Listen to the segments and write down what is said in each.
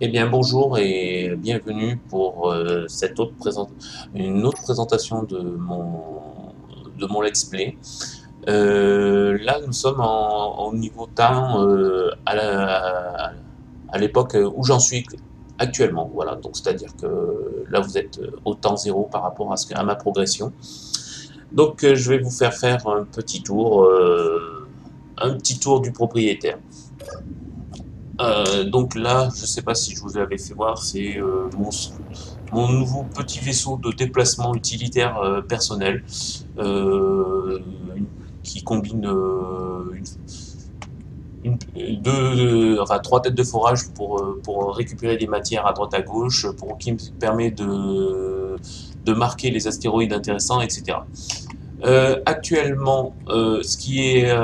Eh bien bonjour et bienvenue pour une autre présentation de mon let's play. Là nous sommes au niveau temps à l'époque où j'en suis actuellement. Voilà, donc c'est-à-dire que là vous êtes au temps zéro par rapport à ma progression. Donc je vais vous faire un petit tour du propriétaire. Donc là, je ne sais pas si je vous avais fait voir, c'est mon nouveau petit vaisseau de déplacement utilitaire personnel euh, qui combine enfin, trois têtes de forage pour récupérer des matières à droite à gauche, qui me permet de marquer les astéroïdes intéressants, etc. Actuellement, ce qui est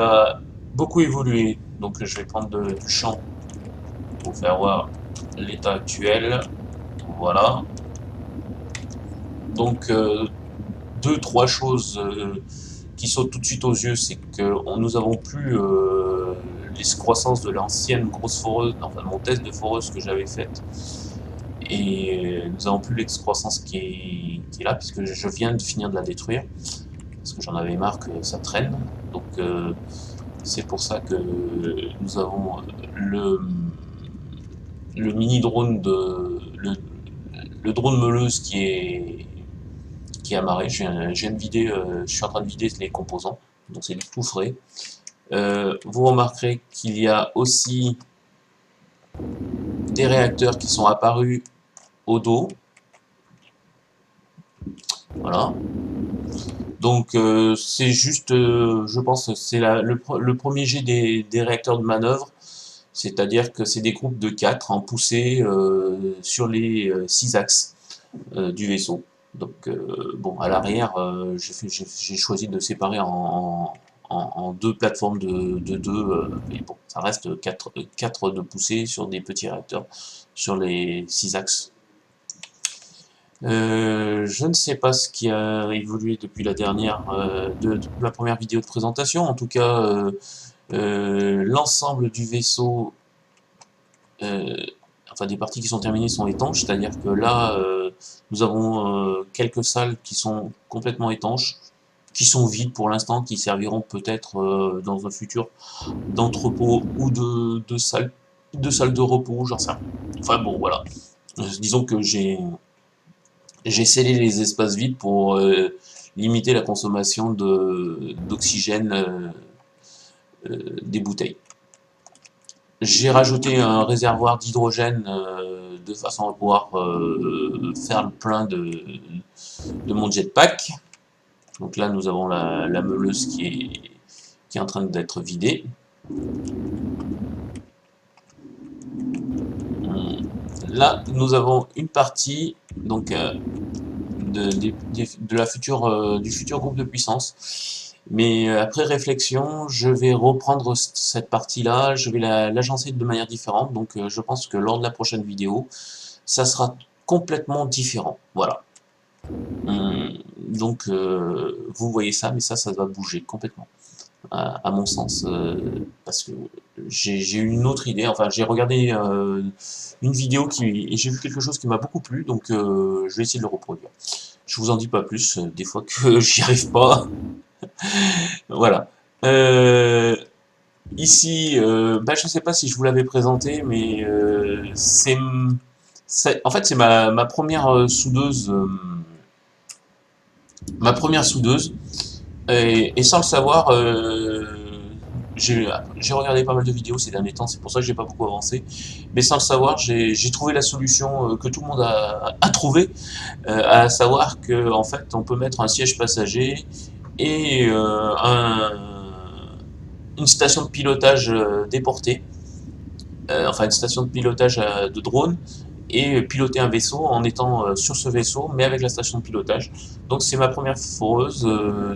beaucoup évolué, donc je vais prendre du champ pour faire voir l'état actuel. Voilà. Donc, deux, trois choses qui sautent tout de suite aux yeux, c'est que nous avons plus l'escroissance de l'ancienne grosse foreuse, enfin mon test de foreuse que j'avais faite, et nous avons plus l'excroissance qui est là, puisque je viens de finir de la détruire, parce que j'en avais marre que ça traîne. Donc, c'est pour ça que nous avons le mini drone le drone meuleuse qui est amarré. Je suis en train de vider les composants, donc c'est tout frais. Vous remarquerez qu'il y a aussi des réacteurs qui sont apparus au dos. Voilà. Donc c'est juste, je pense, c'est le premier jet des réacteurs de manœuvre, c'est-à-dire que c'est des groupes de 4 en poussée sur les 6 axes du vaisseau. Donc bon, à l'arrière, j'ai choisi de séparer en deux plateformes de deux, mais bon, ça reste 4 de poussée sur des petits réacteurs sur les 6 axes. Je ne sais pas ce qui a évolué depuis depuis la première vidéo de présentation. En tout cas, l'ensemble du vaisseau, euh, enfin des parties qui sont terminées sont étanches, c'est-à-dire que là, nous avons quelques salles qui sont complètement étanches, qui sont vides pour l'instant, qui serviront peut-être dans un futur d'entrepôt ou de salles de repos, j'en sais rien. Enfin bon, voilà. Disons que j'ai scellé les espaces vides pour limiter la consommation d'oxygène des bouteilles. J'ai rajouté un réservoir d'hydrogène de façon à pouvoir faire le plein de mon jetpack. Donc là, nous avons la meuleuse qui est en train d'être vidée. Là, nous avons une partie donc, du futur groupe de puissance. Mais après réflexion, je vais reprendre cette partie-là, je vais l'agencer de manière différente. Donc je pense que lors de la prochaine vidéo, ça sera complètement différent. Voilà. Donc vous voyez ça, mais ça va bouger complètement, à mon sens, parce que j'ai eu une autre idée. Enfin, j'ai regardé une vidéo et j'ai vu quelque chose qui m'a beaucoup plu, donc je vais essayer de le reproduire. Je vous en dis pas plus, des fois que j'y arrive pas. Voilà. Euh, Ici, bah, je sais pas si je vous l'avais présenté, mais en fait c'est ma première soudeuse, et sans le savoir, j'ai regardé pas mal de vidéos ces derniers temps, c'est pour ça que j'ai pas beaucoup avancé, mais sans le savoir, j'ai trouvé la solution que tout le monde a trouvé, à savoir que en fait on peut mettre un siège passager et une station de pilotage déportée, enfin une station de pilotage de drone, et piloter un vaisseau en étant sur ce vaisseau, mais avec la station de pilotage. Donc c'est ma première foreuse,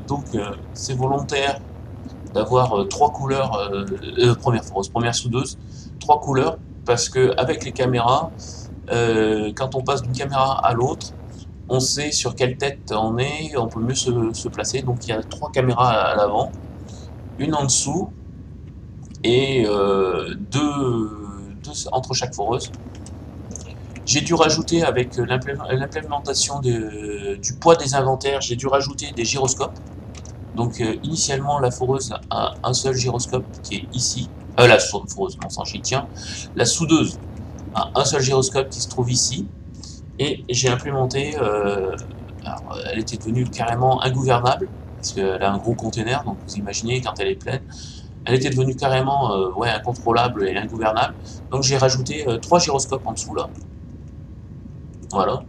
donc c'est volontaire d'avoir trois couleurs, première foreuse, première soudeuse, trois couleurs, parce que avec les caméras, quand on passe d'une caméra à l'autre, on sait sur quelle tête on est, on peut mieux se placer. Donc il y a trois caméras à l'avant, une en dessous et deux entre chaque foreuse. J'ai dû rajouter avec l'implémentation du poids des inventaires, j'ai dû rajouter des gyroscopes. Donc initialement la foreuse a un seul gyroscope qui est ici. La foreuse, non, j'y tiens. La soudeuse a un seul gyroscope qui se trouve ici. Et j'ai implémenté, alors, elle était devenue carrément ingouvernable, parce qu'elle a un gros conteneur, donc vous imaginez quand elle est pleine, elle était devenue carrément ouais, incontrôlable et ingouvernable. Donc j'ai rajouté 3 gyroscopes en dessous là. Voilà.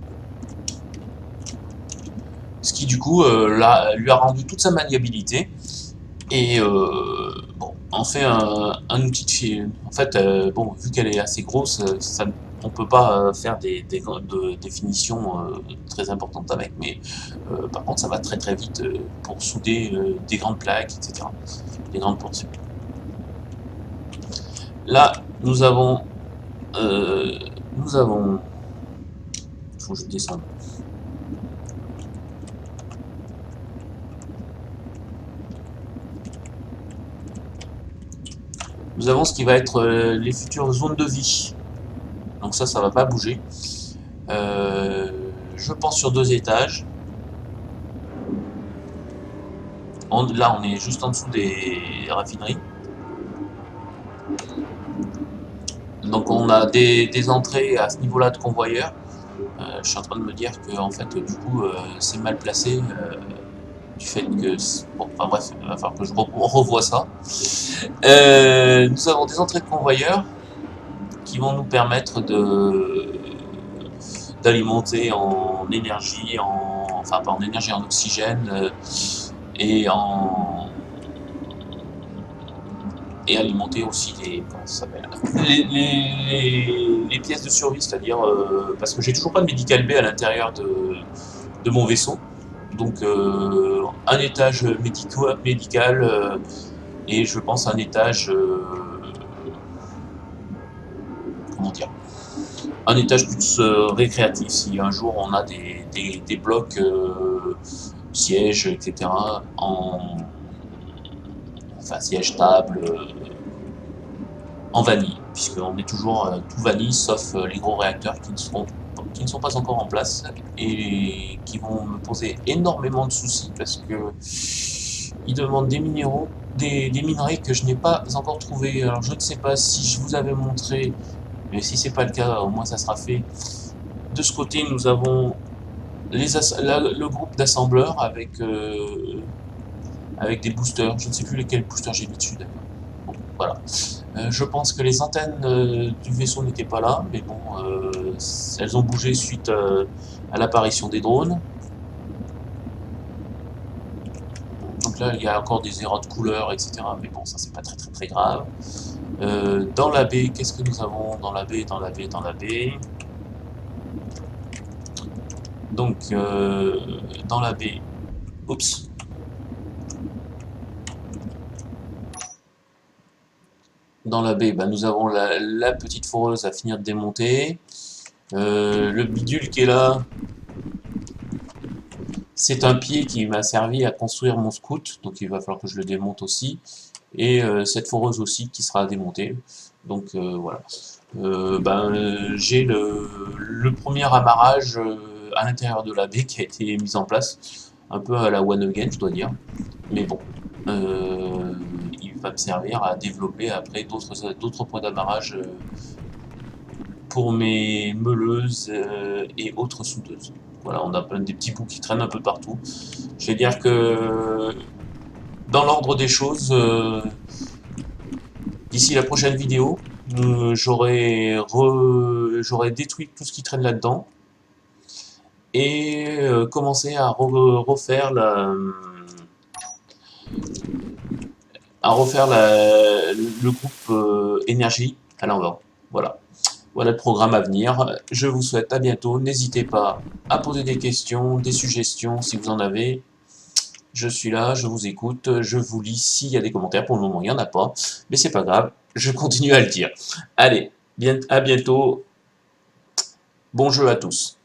Ce qui du coup lui a rendu toute sa maniabilité. Et bon, en fait un outil de fil. En fait, bon, vu qu'elle est assez grosse, on peut pas faire de définitions très importantes avec, mais par contre, ça va très très vite pour souder des grandes plaques, etc. Des grandes portions. Là, nous avons, il faut que je descende. Nous avons ce qui va être les futures zones de vie. Donc ça va pas bouger. Je pense sur 2 étages. Là, on est juste en dessous des raffineries. Donc on a des entrées à ce niveau-là de convoyeurs. Je suis en train de me dire que en fait, du coup, c'est mal placé du fait que... Bon, enfin bref, il va falloir que je revoie ça. Nous avons des entrées de convoyeurs qui vont nous permettre d'alimenter en énergie, enfin pas en énergie, en oxygène et alimenter aussi les pièces de survie, c'est-à-dire parce que j'ai toujours pas de médical B à l'intérieur de mon vaisseau, donc un étage médical et je pense un étage comment dire, un étage plus récréatif si un jour on a des blocs sièges, etc. Enfin siège, table, en vanille, puisqu'on est toujours tout vanille, sauf les gros réacteurs qui ne sont pas encore en place et qui vont me poser énormément de soucis parce que ils demandent des minéraux, des minerais que je n'ai pas encore trouvé. Alors je ne sais pas si je vous avais montré, mais si c'est pas le cas, au moins ça sera fait. De ce côté, nous avons le groupe d'assembleurs avec des boosters. Je ne sais plus lesquels boosters j'ai mis dessus d'ailleurs. Bon, voilà. Je pense que les antennes du vaisseau n'étaient pas là, mais bon, elles ont bougé suite à l'apparition des drones. Donc là, il y a encore des erreurs de couleur, etc. Mais bon, ça c'est pas très grave. Dans la baie, qu'est-ce que nous avons dans la baie, dans la baie, dans la baie? Donc, dans la baie, oups. Dans la baie, bah, nous avons la petite foreuse à finir de démonter. Le bidule qui est là, c'est un pied qui m'a servi à construire mon scout, donc il va falloir que je le démonte aussi. Et cette foreuse aussi qui sera démontée. Donc voilà. J'ai le premier amarrage à l'intérieur de la baie qui a été mis en place, un peu à la One Again, je dois dire. Mais bon, il va me servir à développer après d'autres points d'amarrage pour mes meuleuses et autres soudeuses. Voilà, on a plein des petits bouts qui traînent un peu partout. Je vais dire que dans l'ordre des choses, d'ici la prochaine vidéo, j'aurai détruit tout ce qui traîne là-dedans et commencé à refaire le groupe énergie à l'envers. Voilà. Voilà le programme à venir. Je vous souhaite à bientôt. N'hésitez pas à poser des questions, des suggestions si vous en avez. Je suis là, je vous écoute, je vous lis s'il y a des commentaires. Pour le moment, il n'y en a pas, mais c'est pas grave, je continue à le dire. Allez, à bientôt. Bon jeu à tous.